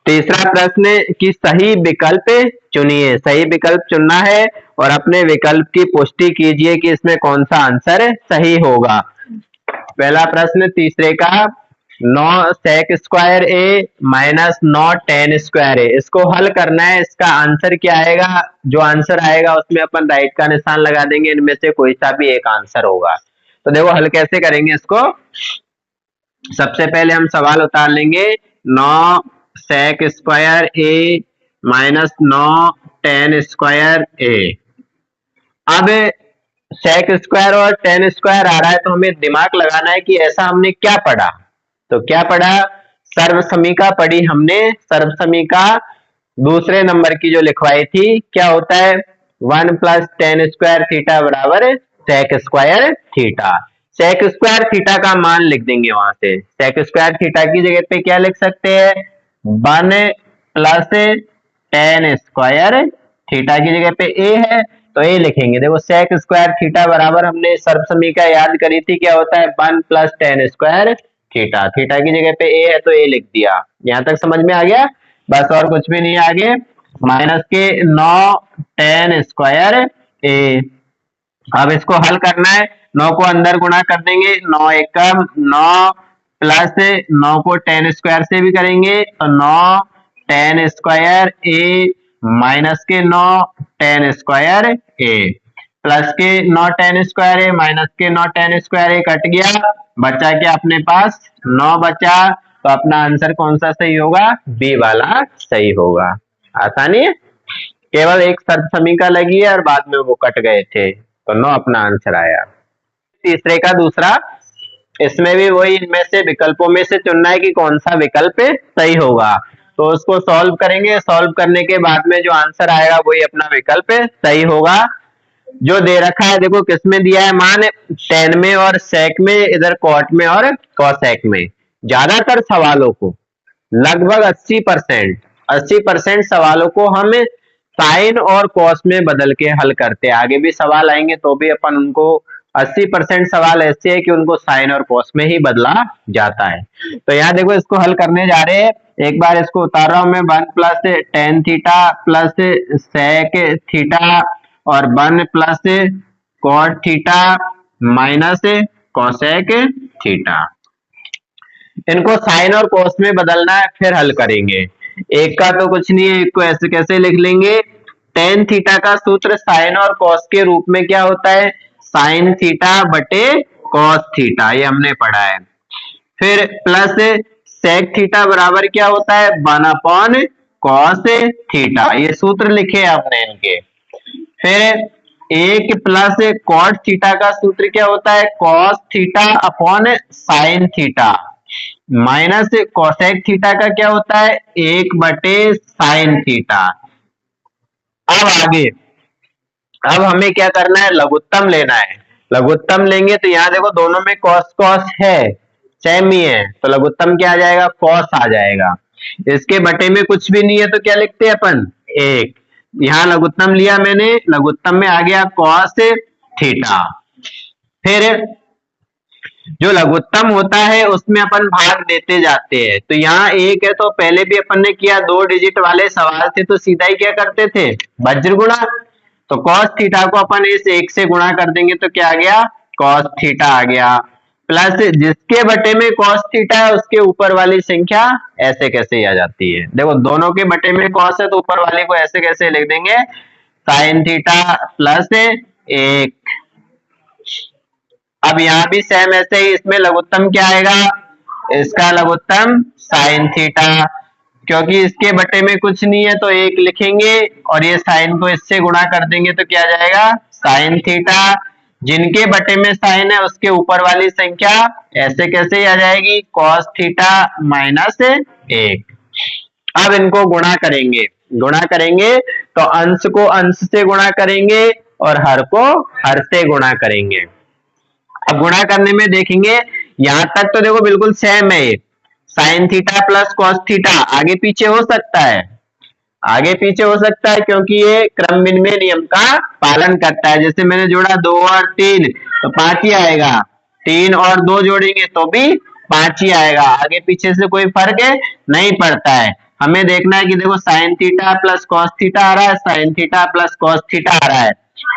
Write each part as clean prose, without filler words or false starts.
तीसरा प्रश्न कि सही विकल्प चुनिए। सही विकल्प चुनना है और अपने विकल्प की पुष्टि कीजिए कि इसमें कौन सा आंसर सही होगा। पहला प्रश्न तीसरे का, 9 सेक स्क्वायर ए माइनस 9 टेन स्क्वायर ए, इसको हल करना है। इसका आंसर क्या आएगा? जो आंसर आएगा उसमें अपन राइट का निशान लगा देंगे, इनमें से कोई सा भी एक आंसर होगा। तो देखो हल कैसे करेंगे इसको। सबसे पहले हम सवाल उतार लेंगे, 9 सेक स्क्वायर ए माइनस 9 टेन स्क्वायर ए। अब सेक स्क्वायर और टेन स्क्वायर आ रहा है तो हमें दिमाग लगाना है कि ऐसा हमने क्या पढ़ा। तो क्या पढ़ा? सर्वसमीका पढ़ी हमने। सर्वसमीका दूसरे नंबर की जो लिखवाई थी, क्या होता है? 1 प्लस टेन स्क्वायर थीटा बराबर sec square theta. Sec square theta का मान लिख देंगे वहां से। सेक स्क्वायर थीटा की जगह पे क्या लिख सकते हैं? 1 प्लस टेन स्क्वायर थीटा की जगह पे ए है तो ए लिखेंगे। देखो सेक स्क्वायर थीटा बराबर हमने सर्वसमीका याद करी थी, क्या होता है? 1 plus tan square theta. Theta की जगह पे ए है तो ए लिख दिया। यहां तक समझ में आ गया? बस और कुछ भी नहीं आगे। माइनस के 9 टेन स्क्वायर ए। अब इसको हल करना है। 9 को अंदर गुणा कर देंगे, 9 एकम 9 प्लस 9 को टेन स्क्वायर से भी करेंगे तो 9 टेन स्क्वायर ए माइनस के 9 टेन स्क्वायर ए प्लस के 9 टेन स्क्वायर ए माइनस के 9 टेन स्क्वायर ए कट गया। बचा क्या अपने पास? 9 बचा। तो अपना आंसर कौन सा सही होगा? बी वाला सही होगा। आसानी है, केवल एक सर्वसमीका लगी है और बाद में वो कट गए थे तो 9 अपना आंसर आया। तीसरे का दूसरा, इसमें भी वही इनमें से विकल्पों में से चुनना है कि कौन सा विकल्प सही होगा। तो उसको सॉल्व करेंगे। सॉल्व करने के बाद में जो आंसर आएगा वही अपना विकल्प सही होगा। जो दे रखा है देखो किसमें दिया है मान? टेन में और सेक में, इधर कॉट में और कॉसेक में। ज्यादातर सवालों को, लगभग 80% सवालों को हम साइन और कॉस में बदल के हल करते हैं। आगे भी सवाल आएंगे तो भी अपन उनको 80% सवाल ऐसे है कि उनको साइन और कॉस में ही बदला जाता है। तो यहाँ देखो इसको हल करने जा रहे हैं। एक बार इसको उतार रहा हूं मैं, 1 plus tan theta plus sec theta और 1 plus cot theta minus cosec theta. इनको साइन और कॉस में बदलना है, फिर हल करेंगे। एक का तो कुछ नहीं है, एक को ऐसे कैसे लिख लेंगे? टेन थीटा का सूत्र साइन और कॉस के रूप में क्या होता है? साइन थीटा बटे कॉस थीटा, ये हमने पढ़ा है। फिर प्लस सेक थीटा बराबर क्या होता है? 1 अपॉन कॉस थीटा, ये सूत्र लिखे हमने इनके। फिर एक प्लस कॉट थीटा का सूत्र क्या होता है? Cos theta upon sine theta minus cosec theta का क्या होता है? 1 बटे साइन थीटा। अब आगे, अब हमें क्या करना है? लघुत्तम लेना है। लघुत्तम लेंगे तो यहाँ देखो दोनों में कॉस कॉस है, सेम ही है, तो लघुत्तम क्या आ जाएगा? कॉस आ जाएगा। इसके बटे में कुछ भी नहीं है तो क्या लिखते हैं अपन? 1। यहाँ लघुत्तम लिया मैंने, लघुत्तम में आ गया कॉस थीटा। फिर जो लघुत्तम होता है उसमें अपन भाग देते जाते हैं। तो यहाँ 1 है तो पहले भी अपन ने किया, 2 डिजिट वाले सवाल थे तो सीधा ही क्या करते थे? वज्र गुणा। तो cos थीटा को अपन इस 1 से गुणा कर देंगे तो क्या आ गया? cos थीटा आ गया। प्लस जिसके बटे में cos थीटा है उसके ऊपर वाली संख्या ऐसे कैसे आ जाती है? देखो दोनों के बटे में cos है तो ऊपर वाले को ऐसे कैसे लिख देंगे? sin theta plus 1। अब यहाँ भी सेम ऐसे ही, इसमें लघुत्तम क्या आएगा? इसका लघुत्तम साइन थीटा, क्योंकि इसके बटे में कुछ नहीं है तो 1 लिखेंगे और ये साइन को इससे गुणा कर देंगे तो क्या आ जाएगा? Sine theta. जिनके बटे में साइन है उसके ऊपर वाली संख्या ऐसे कैसे आ जाएगी? Cos theta minus 1। अब इनको गुणा करेंगे। गुणा करेंगे तो अंश को अंश से गुणा करेंगे और हर को हर से गुणा करेंगे। अब गुणा करने में देखेंगे यहां तक तो देखो बिल्कुल सेम है। Sine theta plus cos theta आगे पीछे हो सकता है, आगे पीछे हो सकता है क्योंकि ये क्रम विनिमय नियम का पालन करता है। जैसे मैंने जोड़ा 2 और 3 तो 5 ही आएगा, 3 और 2 जोड़ेंगे तो भी 5 ही आएगा, आगे पीछे से कोई फर्क नहीं पड़ता है। हमें देखना है कि देखो sine theta plus cos theta आ रहा है, sine theta plus cos theta आ रहा है,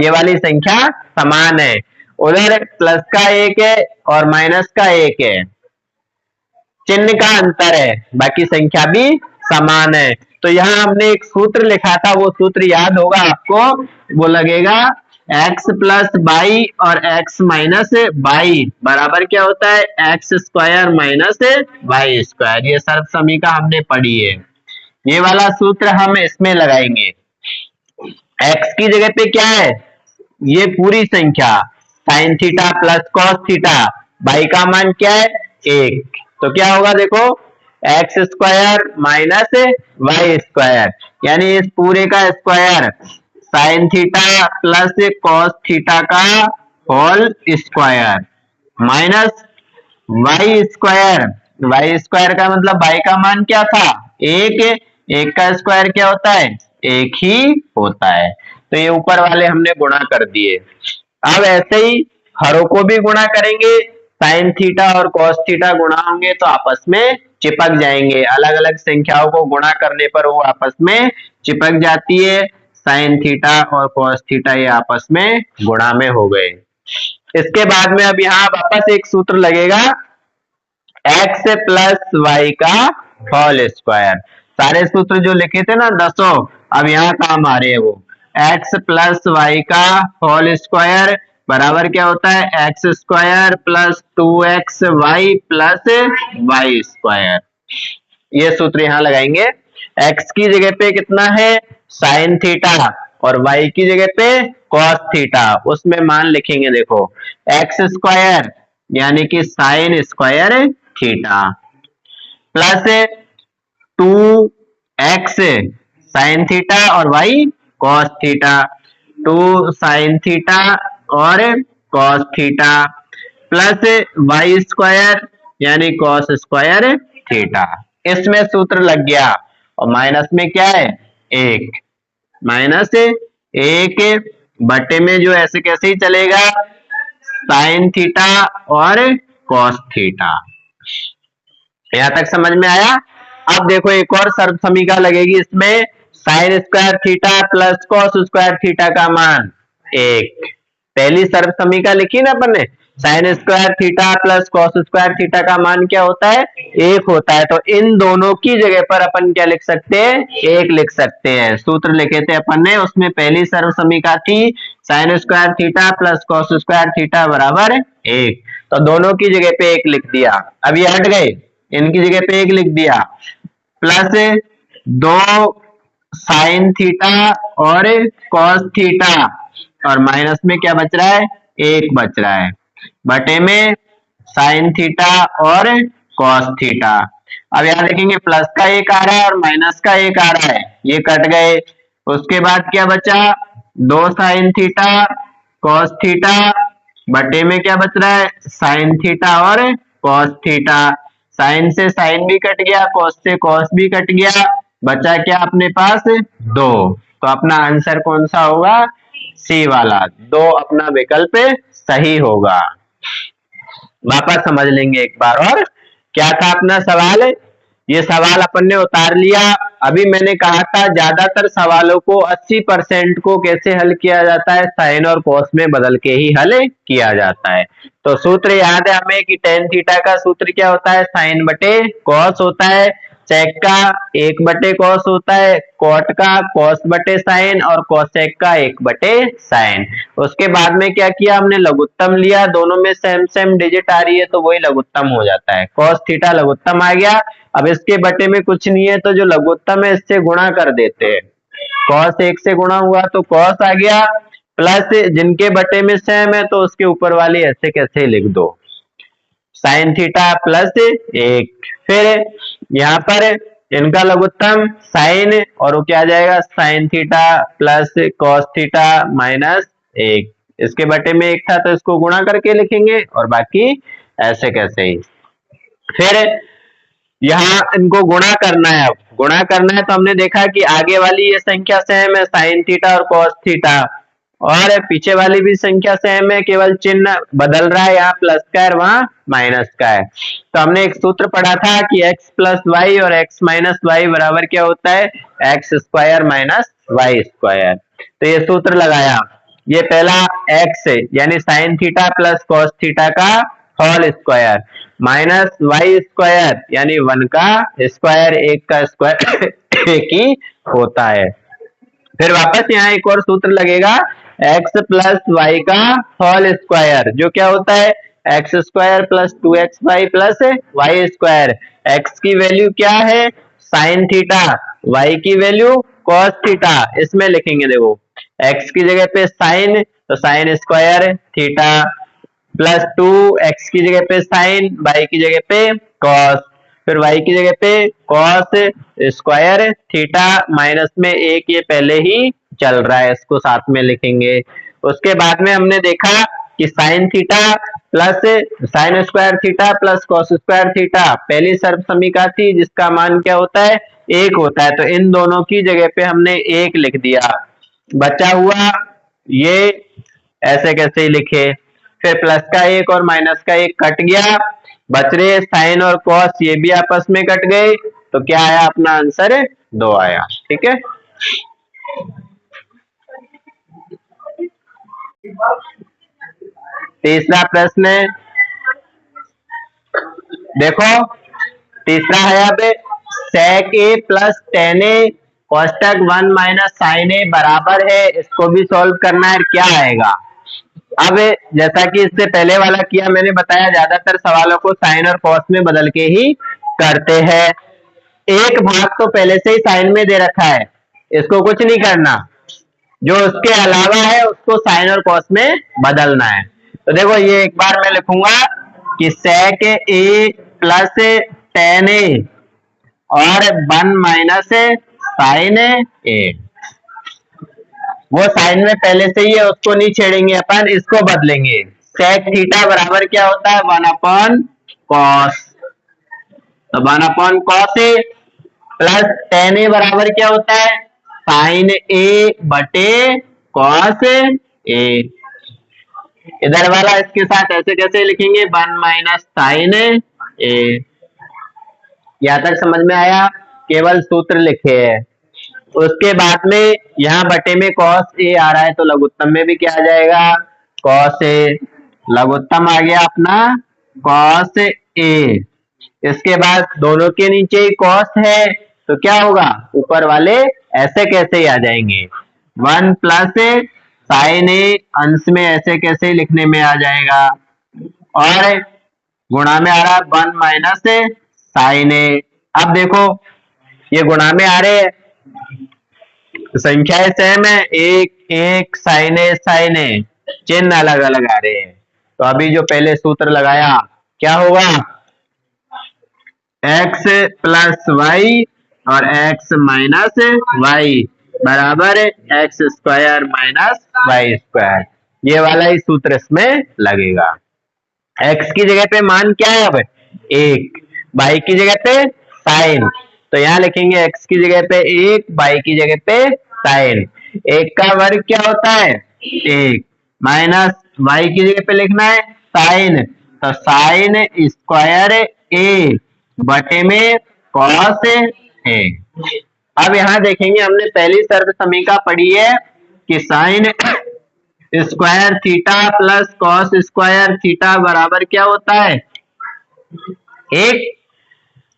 ये वाली संख्या समान है। उधर प्लस का एक है और माइनस का एक है, चिन्ह का अंतर है, बाकी संख्या भी समान है। तो यहाँ हमने एक सूत्र लिखा था, वो सूत्र याद होगा आपको, वो लगेगा x प्लस बाई और x माइनस बाई बराबर क्या होता है, x square minus y square. ये सर्व समीकरण हमने पढ़ी है, ये वाला सूत्र हम इसमें लगाएंगे। x की जगह पे क्या है, ये पूरी संख्या sine theta plus cos theta, y का मान क्या है, एक। तो क्या होगा देखो, x square minus y square, यानी इस पूरे का square sine theta plus cos theta का whole square minus y square, y square का मतलब वाई का मान क्या था, एक, एक का स्क्वायर क्या होता है, एक ही होता है। तो ये ऊपर वाले हमने गुणा कर दिए। अब ऐसे ही हरों को भी गुणा करेंगे, साइन थीटा और कॉस थीटा गुणा होंगे तो आपस में चिपक जाएंगे, अलग अलग संख्याओं को गुणा करने पर वो आपस में चिपक जाती है। साइन थीटा और कॉस थीटा ये आपस में गुणा में हो गए। इसके बाद में अब यहाँ वापस एक सूत्र लगेगा, एक्स प्लस वाई का होल स्क्वायर। सारे सूत्र जो लिखे थे ना 10, अब यहाँ काम आ रहे हैं वो। एक्स प्लस वाई का होल स्क्वायर बराबर क्या होता है, x square plus 2x y plus y square. ये सूत्र यहाँ लगाएंगे। x की जगह पे कितना है, साइन थीटा, और y की जगह पे कॉस थीटा, उसमें मान लिखेंगे देखो, एक्स स्क्वायर यानी कि sine square theta plus 2x sine theta और y cos theta, 2 sine theta और cos theta plus y square यानी कॉस स्क्वायर थीटा। इसमें सूत्र लग गया, और माइनस में क्या है, एक, माइनस एक बटे में जो ऐसे कैसे ही चलेगा, साइन थीटा और कॉस थीटा। यहां तक समझ में आया। अब देखो एक और सर्व समीकरण लगेगी, इसमें sign square theta plus cos square theta का मान एक। पहली सर्व समीकरण लिखी ना अपन ने, sign square theta plus cos square theta का मान क्या होता है, एक होता है। तो इन दोनों की जगह पर अपन क्या लिख सकते हैं, एक लिख सकते हैं। सूत्र लिखे थे अपन ने, उसमें पहली सर्व समीकरण थी sign square theta plus cos square theta बराबर एक, तो दोनों की जगह पे एक लिख दिया। अब ये हट गए, इनकी जगह पे एक लिख दिया, प्लस 2 साइन थीटा और कॉस थीटा, और माइनस में क्या बच रहा है, एक बच रहा है, बटे में साइन थीटा और कॉस थीटा। अब यहां देखेंगे प्लस का एक आ रहा है और माइनस का एक आ रहा है, ये कट गए। उसके बाद क्या बचा, 2 साइन थीटा कॉस थीटा, बटे में क्या बच रहा है, साइन थीटा और कॉस थीटा। साइन से साइन भी कट गया, कॉस से कॉस भी कट गया, बचा क्या अपने पास, 2। तो अपना आंसर कौन सा होगा, सी वाला, 2 अपना विकल्प सही होगा। वापस समझ लेंगे एक बार और, क्या था अपना सवाल, ये सवाल अपन ने उतार लिया। अभी मैंने कहा था ज्यादातर सवालों को 80% को कैसे हल किया जाता है, साइन और कॉस में बदल के ही हल किया जाता है। तो सूत्र याद है हमें कि टेन थीटा का सूत्र क्या होता है, साइन बटे कॉस होता है, सेक का 1 बटे कॉस होता है, कॉट का कॉस बटे साइन, और कोसेक का 1 बटे साइन। उसके बाद में क्या किया हमने, लघुत्तम लिया, दोनों में सेम सेम डिजिट आ रही है तो वही लघुत्तम हो जाता है, कॉस थीटा लघुत्तम आ गया। अब इसके बटे में कुछ नहीं है तो जो लघुत्तम है इससे गुणा कर देते हैं, कॉस 1 से गुणा हुआ तो कॉस आ गया, प्लस जिनके बटे में सेम है तो उसके ऊपर वाली ऐसे कैसे लिख दो, साइन थीटा प्लस 1, फिर यहाँ पर इनका लघुत्तम साइन, और वो क्या आ जाएगा, sign theta plus cos theta minus 1। इसके बटे में 1 था तो इसको गुणा करके लिखेंगे, और बाकी ऐसे कैसे ही। फिर यहाँ इनको गुणा करना है, अब गुणा करना है तो हमने देखा कि आगे वाली ये संख्या सेम है, साइन थीटा और कॉस थीटा, और पीछे वाली भी संख्या सेम है, केवल चिन्ह बदल रहा है, यहाँ प्लस का है वहां माइनस का है। तो हमने एक सूत्र पढ़ा था कि x प्लस वाई और x माइनस वाई बराबर क्या होता है, x square minus y square. तो ये सूत्र लगाया, ये पहला x है यानी sine theta plus cos theta का whole square minus y square यानी 1 का स्क्वायर, 1 का स्क्वायर एक ही होता है। फिर वापस यहाँ एक और सूत्र लगेगा, x प्लस वाई का होल स्क्वायर जो क्या होता है x square plus 2xy plus y square. x की वैल्यू क्या है साइन थीटा, y की वैल्यू कॉस थीटा। इसमें लिखेंगे देखो x की जगह पे साइन तो sign square theta plus 2x की जगह पे साइन, y की जगह पे कॉस, फिर y की जगह पे कॉस स्क्वायर थीटा माइनस में एक ये पहले ही चल रहा है, इसको साथ में लिखेंगे। उसके बाद में हमने देखा कि sign theta plus sign square theta plus cos square theta पहली सर्व समीकरण थी जिसका मान क्या होता है एक होता है, तो इन दोनों की जगह पे हमने एक लिख दिया। बचा हुआ ये ऐसे कैसे ही लिखे, फिर प्लस का एक और माइनस का एक कट गया, बच रहे साइन और कॉस ये भी आपस में कट गए, तो क्या आया अपना आंसर 2 आया। ठीक है, तीसरा प्रश्न देखो, तीसरा है अब sec a plus tan a कोष्टक 1 माइनस साइन ए बराबर है, इसको भी सॉल्व करना है, क्या आएगा। अब जैसा कि इससे पहले वाला किया मैंने बताया ज्यादातर सवालों को साइन और कॉस में बदल के ही करते हैं। एक भाग तो पहले से ही साइन में दे रखा है, इसको कुछ नहीं करना, जो उसके अलावा है उसको साइन और कॉस में बदलना है। तो देखो ये एक बार मैं लिखूंगा कि sec a प्लस टेन ए और 1 माइनस साइन ए, वो साइन में पहले से ही है उसको नहीं छेड़ेंगे अपन, इसको बदलेंगे। sec थीटा बराबर क्या होता है 1 अपॉन कॉस, तो 1 upon cos A plus tan ए बराबर क्या होता है साइन ए बटे कॉस ए। इधर वाला इसके साथ ऐसे कैसे लिखेंगे 1 माइनस साइन ए। यहां तक समझ में आया, केवल सूत्र लिखे हैं। उसके बाद में यहाँ बटे में कॉस ए आ रहा है तो लघुत्तम में भी क्या आ जाएगा कॉस ए, लघुत्तम आ गया अपना कॉस ए। इसके बाद दोनों के नीचे ही कॉस है तो क्या होगा ऊपर वाले ऐसे कैसे ही आ जाएंगे, 1 प्लस साइन ए अंश में ऐसे कैसे लिखने में आ जाएगा, और गुणा में आ रहा 1 माइनस साइन ए। अब देखो ये गुणा में आ रहे हैं, संख्याएं सेम है, एक एक साइन ए चिन्ह अलग अलग आ रहे हैं। तो अभी जो पहले सूत्र लगाया क्या होगा x प्लस वाई और x माइनस वाई बराबर x square minus y square, ये वाला ही सूत्र इसमें लगेगा। x की जगह पे मान क्या है अब एक, y की जगह पे साइन, तो यहाँ लिखेंगे x की जगह पे एक, y की जगह पे साइन। एक का वर्ग क्या होता है एक, माइनस y की जगह पे लिखना है साइन, तो साइन स्क्वायर ए बटे में कॉस ए। अब यहाँ देखेंगे हमने पहली सर्व समीकरण पढ़ी है कि sine square theta plus cos square theta बराबर क्या होता है एक,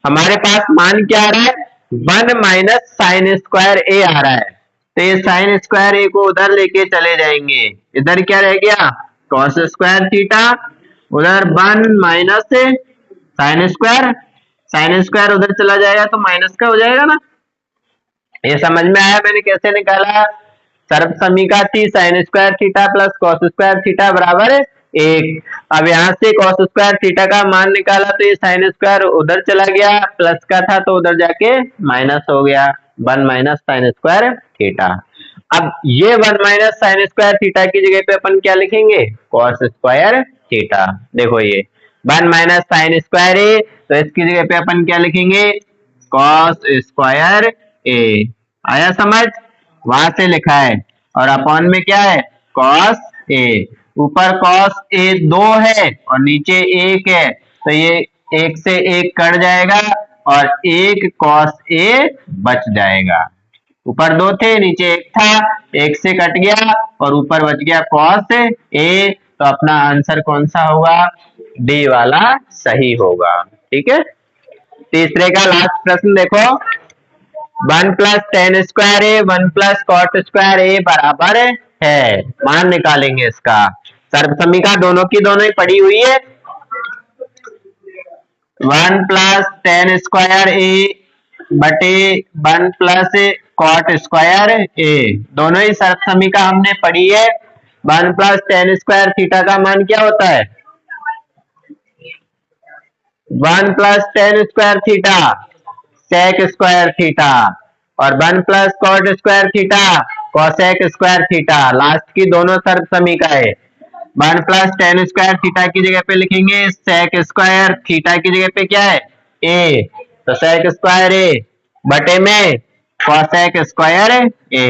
हमारे पास मान क्या आ रहा है 1 माइनस साइन स्क्वायर ए आ रहा है, तो ये साइन स्क्वायर ए को उधर लेके चले जाएंगे, इधर क्या रह गया कॉस स्क्वायर थीटा, उधर 1 माइनस साइन स्क्वायर उधर चला जाएगा तो माइनस का हो जाएगा ना। ये समझ में आया मैंने कैसे निकाला, सर्व समीकरण थी sign square theta plus cos square theta बराबर एक। अब यहाँ से कॉस स्क्वायर थीटा का मान निकाला तो ये साइन स्क्वायर उधर चला गया, प्लस का था तो उधर जाके माइनस हो गया, 1 माइनस साइन स्क्वायर थीटा। अब ये 1 माइनस साइन स्क्वायर थीटा की जगह पे अपन क्या लिखेंगे कॉस स्क्वायर थीटा। देखो ये 1 माइनस साइन स्क्वायर ए, तो इसकी जगह पे अपन क्या लिखेंगे कॉस स्क्वायर ए। आया समझ, वहां से लिखा है, और अपॉन में क्या है कॉस ए। ऊपर कॉस ए 2 है और नीचे 1 है, तो ये 1 से 1 कट जाएगा और 1 कॉस ए बच जाएगा। ऊपर 2 थे, नीचे 1 था, 1 से कट गया और ऊपर बच गया कॉस ए। तो अपना आंसर कौन सा होगा? डी वाला सही होगा। ठीक है, तीसरे का लास्ट प्रश्न देखो। 1 प्लस टेन स्क्वायर ए 1 प्लस कॉट स्क्वायर ए बराबर है। मान निकालेंगे इसका। सर्वसमीका दोनों की दोनों ही पड़ी हुई है। 1 प्लस टेन स्क्वायर ए बटे 1 प्लस कॉट स्क्वायर ए, दोनों ही सर्वसमीका हमने पढ़ी है। 1 प्लस टेन स्क्वायर थीटा का मान क्या होता है? 1 plus tan square theta sec square theta, और 1 plus cot square theta cosec square theta. Last की दोनों सर्वसमीका है। 1 प्लस टेन स्क्वायर थीटा की जगह पे लिखेंगे सेक स्क्वायर थीटा की जगह पे क्या है? ए, तो सेक स्क्वायर ए बटे में कॉसेक स्क्वायर ए।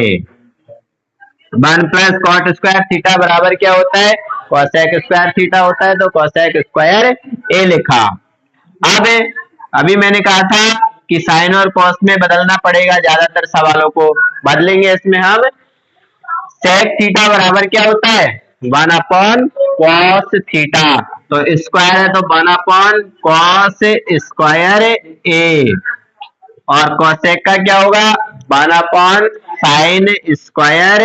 1 प्लस कॉट स्क्वायर थीटा बराबर क्या होता है? कॉसेक स्क्वायर थीटा होता है, तो कॉसेक स्क्वायर ए लिखा। अब अभी मैंने कहा था कि साइन और कॉस में बदलना पड़ेगा, ज्यादातर सवालों को बदलेंगे इसमें हम। सेक थीटा बराबर क्या होता है? 1 अपॉन कॉस थीटा, तो स्क्वायर है तो 1 अपॉन कॉस स्क्वायर ए, और कॉसेक का क्या होगा? 1 अपॉन साइन स्क्वायर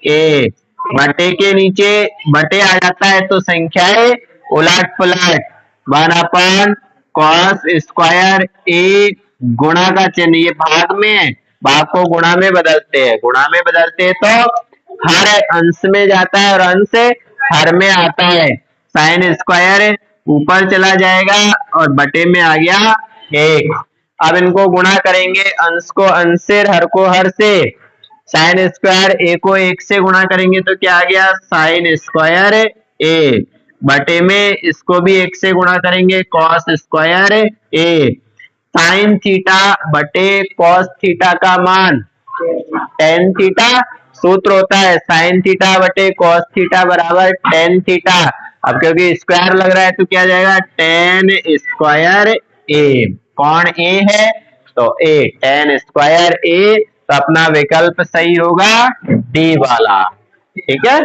ए। बटे के नीचे बटे आ जाता है तो संख्याएं उलट पुलट। 1 अपॉन कॉस स्क्वायर ए, गुणा का चिन्ह ये भाग में है, भाग को गुणा में बदलते हैं। गुणा में बदलते हैं तो हर अंश में जाता है और अंश हर में आता है। साइन स्क्वायर ऊपर चला जाएगा और बटे में आ गया 1। अब इनको गुणा करेंगे, अंश को अंश से, हर को हर से। साइन स्क्वायर ए को 1 से गुणा करेंगे तो क्या आ गया? साइन स्क्वायर ए, बटे में इसको भी 1 से गुणा करेंगे कॉस स्क्वायर ए। साइन थीटा बटे कॉस थीटा का मान टेन थीटा। सूत्र होता है साइन थीटा बटे कॉस थीटा बराबर टेन थीटा। अब क्योंकि स्क्वायर लग रहा है तो क्या जाएगा? टेन स्क्वायर ए। कौन ए है? तो ए, टेन स्क्वायर ए। तो अपना विकल्प सही होगा डी वाला। ठीक है।